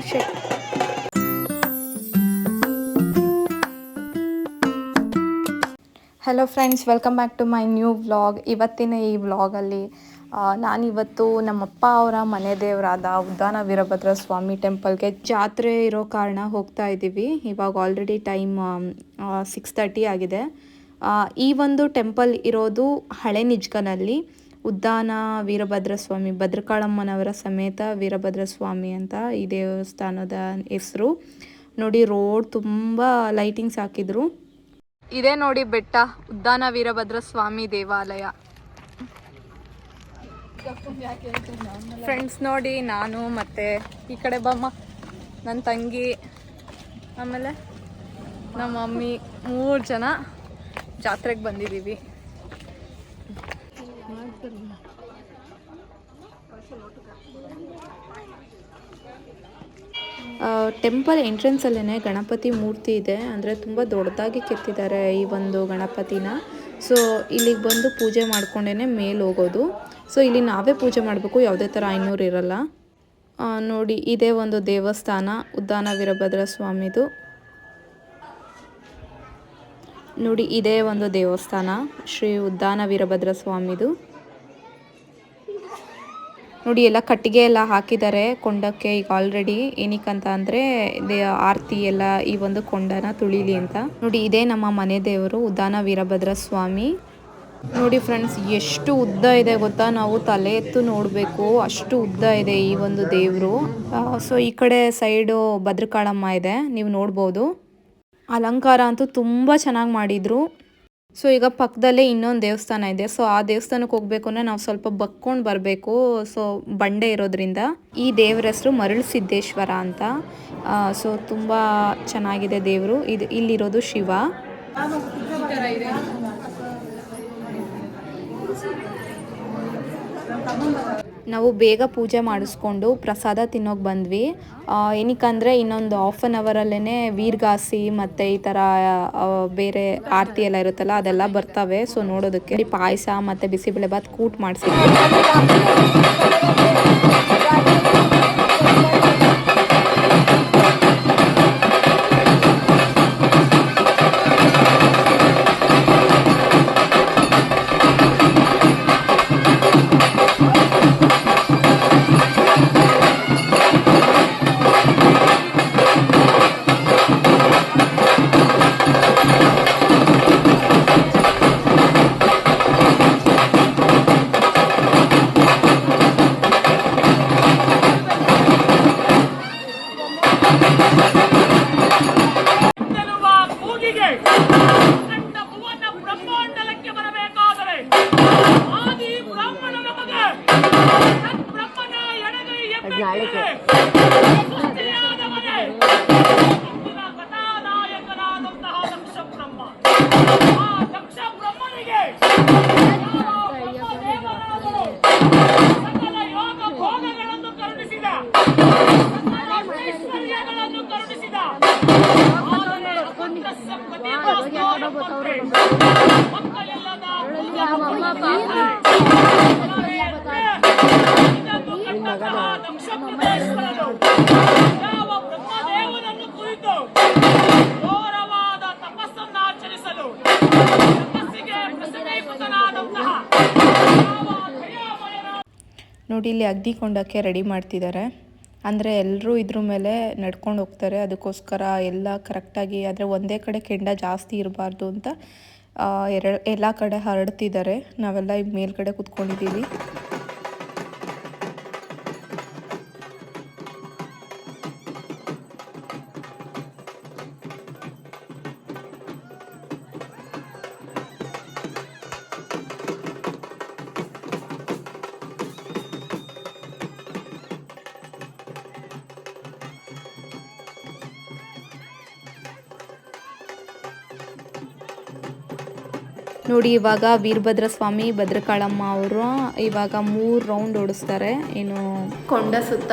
Shetty. Hello friends, welcome back to my new vlog. ಇವತ್ತಿನ ಈ ವ್ಲಾಗಲ್ಲಿ ನಾನಿವತ್ತು ನಮ್ಮಪ್ಪ ಅವರ ಮನೆ ದೇವರಾದ ಉದ್ದಾನ ವೀರಭದ್ರ ಸ್ವಾಮಿ ಟೆಂಪಲ್ಗೆ ಜಾತ್ರೆ ಇರೋ ಕಾರಣ ಹೋಗ್ತಾ ಇದ್ದೀವಿ. ಇವಾಗ ಆಲ್ರೆಡಿ ಟೈಮ್ 6:30 ಆಗಿದೆ. ಈ ಒಂದು ಟೆಂಪಲ್ ಇರೋದು ಹಳೆ ನಿಜ್ಗನಲ್ಲಿ. ಉದ್ದಾನ ವೀರಭದ್ರ ಸ್ವಾಮಿ, ಭದ್ರಕಾಳಮ್ಮನವರ ಸಮೇತ ವೀರಭದ್ರ ಸ್ವಾಮಿ ಅಂತ ಈ ದೇವಸ್ಥಾನದ ಹೆಸರು. ನೋಡಿ, ರೋಡ್ ತುಂಬ ಲೈಟಿಂಗ್ಸ್ ಹಾಕಿದ್ರು. ಇದೇ ನೋಡಿ ಬೆಟ್ಟ, ಉದ್ದಾನ ವೀರಭದ್ರ ಸ್ವಾಮಿ ದೇವಾಲಯ. ಫ್ರೆಂಡ್ಸ್ ನೋಡಿ, ನಾನು ಮತ್ತೆ ಈ ಕಡೆ ಬಮ್ಮ ನನ್ನ ತಂಗಿ, ಆಮೇಲೆ ನಮ್ಮ ಮಮ್ಮಿ, 3 ಜನ ಜಾತ್ರೆಗೆ ಬಂದಿದ್ದೀವಿ. ಟೆಂಪಲ್ ಎಂಟ್ರೆನ್ಸಲ್ಲೇ ಗಣಪತಿ ಮೂರ್ತಿ ಇದೆ. ಅಂದರೆ ತುಂಬ ದೊಡ್ಡದಾಗಿ ಕೆತ್ತಿದ್ದಾರೆ ಈ ಒಂದು ಗಣಪತಿನ. ಸೊ ಇಲ್ಲಿಗೆ ಬಂದು ಪೂಜೆ ಮಾಡ್ಕೊಂಡೇ ಮೇಲೆ ಹೋಗೋದು. ಸೊ ಇಲ್ಲಿ ನಾವೇ ಪೂಜೆ ಮಾಡಬೇಕು, ಯಾವುದೇ ಥರ ಐನೂರು ಇರಲ್ಲ. ನೋಡಿ, ಇದೇ ಒಂದು ದೇವಸ್ಥಾನ ಉದ್ದಾನ ವೀರಭದ್ರ ಸ್ವಾಮಿದು. ನೋಡಿ, ಇದೇ ಒಂದು ದೇವಸ್ಥಾನ ಶ್ರೀ ಉದ್ದಾನ ವೀರಭದ್ರ ಸ್ವಾಮಿದು. ನೋಡಿ, ಎಲ್ಲ ಕಟ್ಟಿಗೆ ಎಲ್ಲ ಹಾಕಿದ್ದಾರೆ ಕೊಂಡಕ್ಕೆ ಈಗ ಆಲ್ರೆಡಿ. ಏನಕ್ಕಂತ ಅಂದರೆ ಆರತಿ ಎಲ್ಲ ಈ ಒಂದು ಕೊಂಡನ ತುಳಿಲಿ ಅಂತ. ನೋಡಿ, ಇದೇ ನಮ್ಮ ಮನೆ ದೇವರು ಉದ್ದಾನ ವೀರಭದ್ರ ಸ್ವಾಮಿ. ನೋಡಿ ಫ್ರೆಂಡ್ಸ್, ಎಷ್ಟು ಉದ್ದ ಇದೆ ಗೊತ್ತಾ, ನಾವು ತಲೆ ಎತ್ತು ನೋಡಬೇಕು, ಅಷ್ಟು ಉದ್ದ ಇದೆ ಈ ಒಂದು ದೇವರು. ಸೊ ಈ ಕಡೆ ಸೈಡು ಭದ್ರಕಾಳಮ್ಮ ಇದೆ, ನೀವು ನೋಡ್ಬೋದು. ಅಲಂಕಾರ ಅಂತೂ ತುಂಬ ಚೆನ್ನಾಗಿ ಮಾಡಿದ್ರು. ಸೊ ಈಗ ಪಕ್ಕದಲ್ಲೇ ಇನ್ನೊಂದು ದೇವಸ್ಥಾನ ಇದೆ. ಸೊ ಆ ದೇವಸ್ಥಾನಕ್ಕೆ ಹೋಗ್ಬೇಕು ಅಂದರೆ ನಾವು ಸ್ವಲ್ಪ ಬಕ್ಕೊಂಡು ಬರಬೇಕು. ಸೊ ಬಂಡೆ ಇರೋದ್ರಿಂದ. ಈ ದೇವರ ಹೆಸರು ಮರಳು ಸಿದ್ದೇಶ್ವರ ಅಂತ. ಸೊ ತುಂಬ ಚೆನ್ನಾಗಿದೆ ದೇವರು. ಇಲ್ಲಿರೋದು ಶಿವ. ನಾವು ಬೇಗ ಪೂಜೆ ಮಾಡಿಸ್ಕೊಂಡು ಪ್ರಸಾದ ತಿನ್ನೋಕೆ ಬಂದ್ವಿ. ಏನಕ್ಕಂದರೆ ಇನ್ನೊಂದು 1/2 ಅವರಲ್ಲೇ ವೀರ್ಗಾಸಿ ಮತ್ತು ಈ ಥರ ಬೇರೆ ಆರತಿ ಎಲ್ಲ ಇರುತ್ತಲ್ಲ, ಅದೆಲ್ಲ ಬರ್ತವೆ. ಸೊ ನೋಡೋದಕ್ಕೆ ಪಾಯಸ ಮತ್ತು ಬಿಸಿಬೇಳೆಭಾತ್ ಕೂಟ್ ಮಾಡಿಸಿದ್ವಿ. ನೋಡಿ, ಇಲ್ಲಿ ಅಗ್ನಿ ಕೊಂಡಕ್ಕೆ ರೆಡಿ ಮಾಡ್ತಿದ್ದಾರೆ. ಅಂದರೆ ಎಲ್ಲರೂ ಇದ್ರ ಮೇಲೆ ನಡ್ಕೊಂಡು ಹೋಗ್ತಾರೆ. ಅದಕ್ಕೋಸ್ಕರ ಎಲ್ಲ ಕರೆಕ್ಟಾಗಿ, ಆದರೆ ಒಂದೇ ಕಡೆ ಕೆಂಡ ಜಾಸ್ತಿ ಇರಬಾರ್ದು ಅಂತ ಎಲ್ಲ ಕಡೆ ಹರಡ್ತಿದ್ದಾರೆ. ನಾವೆಲ್ಲ ಈಗ ಮೇಲ್ಗಡೆ ಕೂತ್ಕೊಂಡಿದ್ದೀವಿ. ನೋಡಿ, ಇವಾಗ ವೀರಭದ್ರ ಸ್ವಾಮಿ, ಭದ್ರಕಾಳಮ್ಮ ಅವರು ಇವಾಗ 3 ರೌಂಡ್ ಓಡಿಸ್ತಾರೆ ಏನು ಕೊಂಡ ಸುತ್ತ.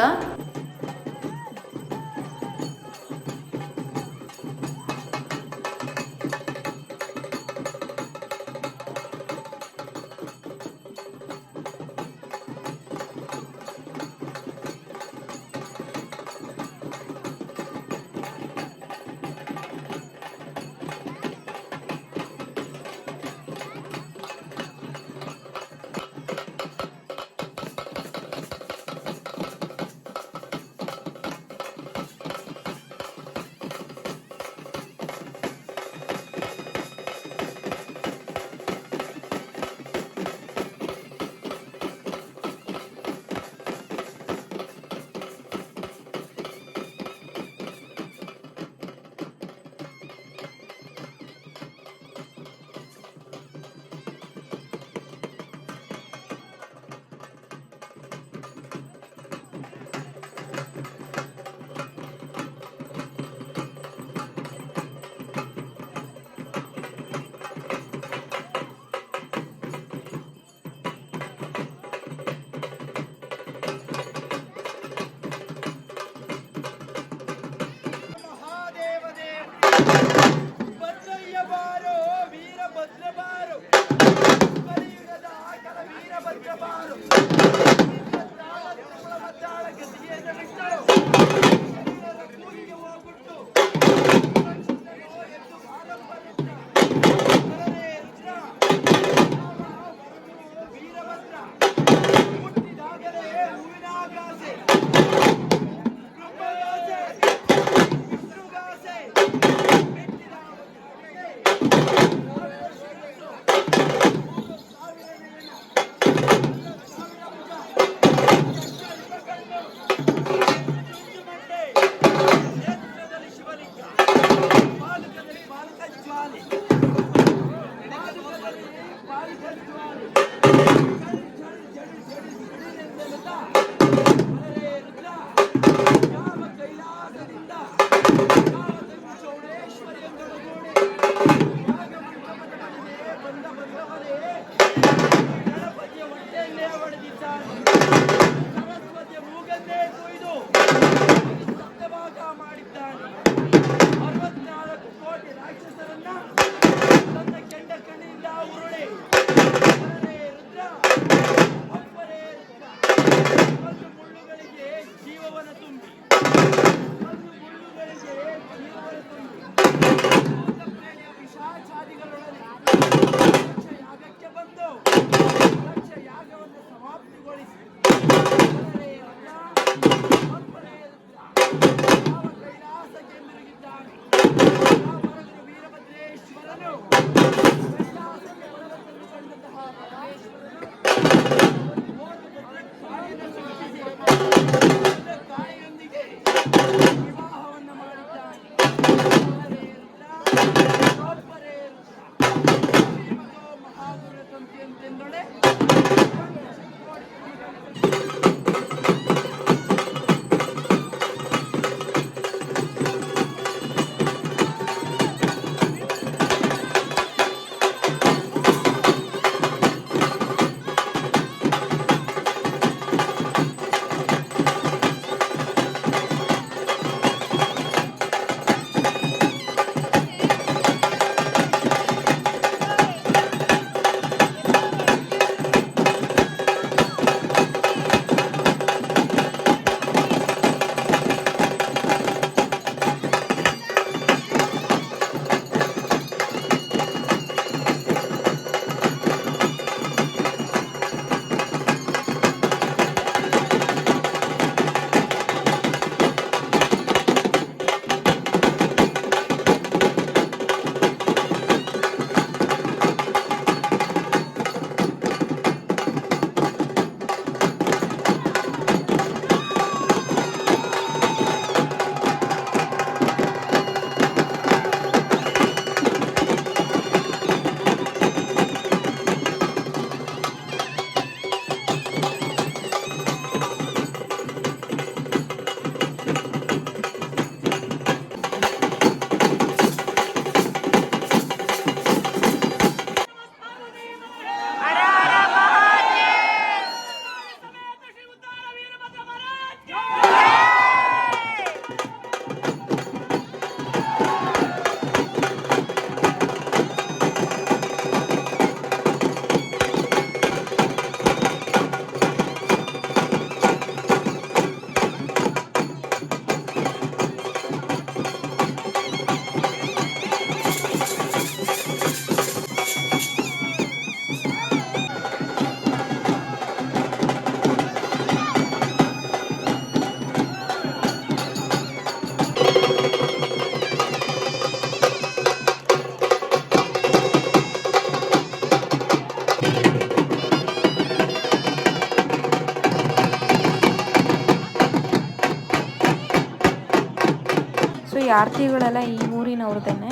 ಸೊ ಈ ಆರತಿಗಳೆಲ್ಲ ಈ ಊರಿನವ್ರದ್ದೇನೆ.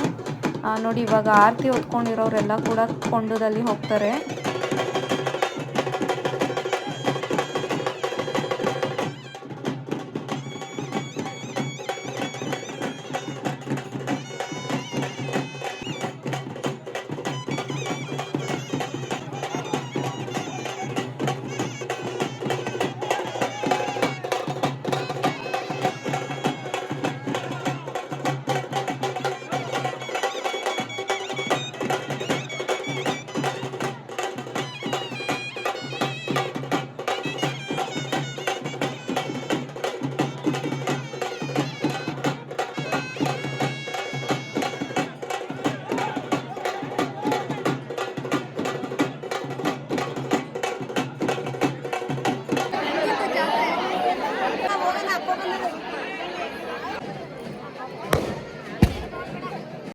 ನೋಡಿ ಇವಾಗ ಆರತಿ ಹೊತ್ಕೊಂಡಿರೋರೆಲ್ಲ ಕೂಡ ಕೊಂಡದಲ್ಲಿ ಹೋಗ್ತಾರೆ.